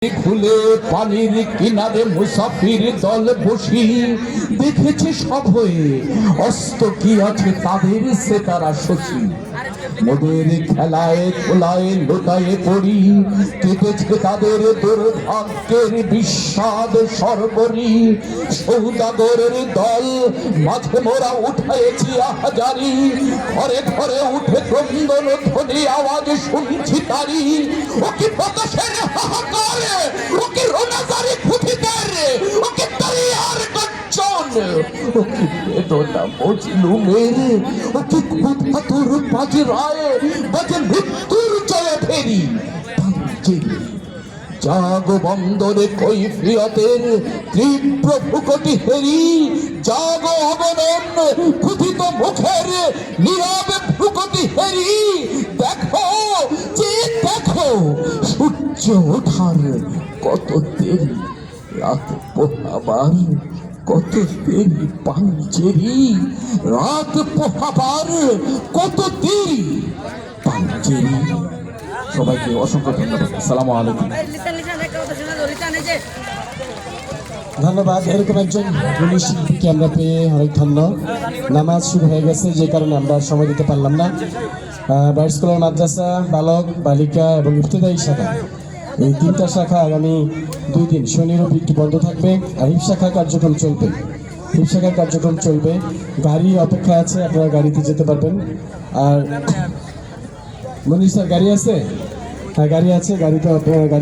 খুলে পানির কিনারে মুসাফির দল বসি দেখেছে সব হয়ে অস্ত কি আছে তাদের সে তারা শশী মোদের খেলায় খোলায় লোটায় পড়ি কেটেছে তাদের দুর্ভাগ্যের বিস্বাদ সর্বরি সৌদাগরের দল মাঝে মোরা উঠাইছি আহাজারি ঘরে ঘরে উঠে ক্রন্দন ধ্বনি আওয়াজ শুনছি তারি ও কি বাতাসের হাহাকার ও কি রোনাজারি খুঁটিদের ও কি তারিয়ার গর্জন ও কি বেদনা মজলুমের ও কি ক্ষুধাতুর বাজরায় বাজে মৃত্যুর জয়ে ফেরি জাগো বন্দরে কৈফিয়তের তীব্র ভুকটি হেরি জাগো অবনন ক্ষুধিত মুখের নীরবে ভুকটি হেরি দেখো যে দেখো সূর্য ওঠার কত দেরি রাত পোহাবার কত দেরি পাঞ্চেরি রাত পোহাবার কত দেরি পাঞ্চেরি। সবাইকে অসংখ্য ধন্যবাদ। আসসালামু আলাইকুম। ধন্যবাদ। এরকম একজন গুণী শিল্পীকে আমরা পেয়ে অনেক ধন্য। নামাজ শুরু হয়ে গেছে, যে কারণে আমরা সময় দিতে পারলাম না। বাইট স্কুলের মাদ্রাসা বালক বালিকা এবং ইফতেদায়ী শাখা, এই তিনটা শাখা আগামী 2 দিন শনি রবি একটু বন্ধ থাকবে। আর হিপ শাখার কার্যক্রম চলবে, হিপ শাখার কার্যক্রম চলবে। গাড়ি অপেক্ষা আছে, আপনারা গাড়িতে যেতে পারবেন। আর মনির স্যার গাড়ি আছে? হ্যাঁ গাড়ি আছে, গাড়িতে আপনারা গাড়ি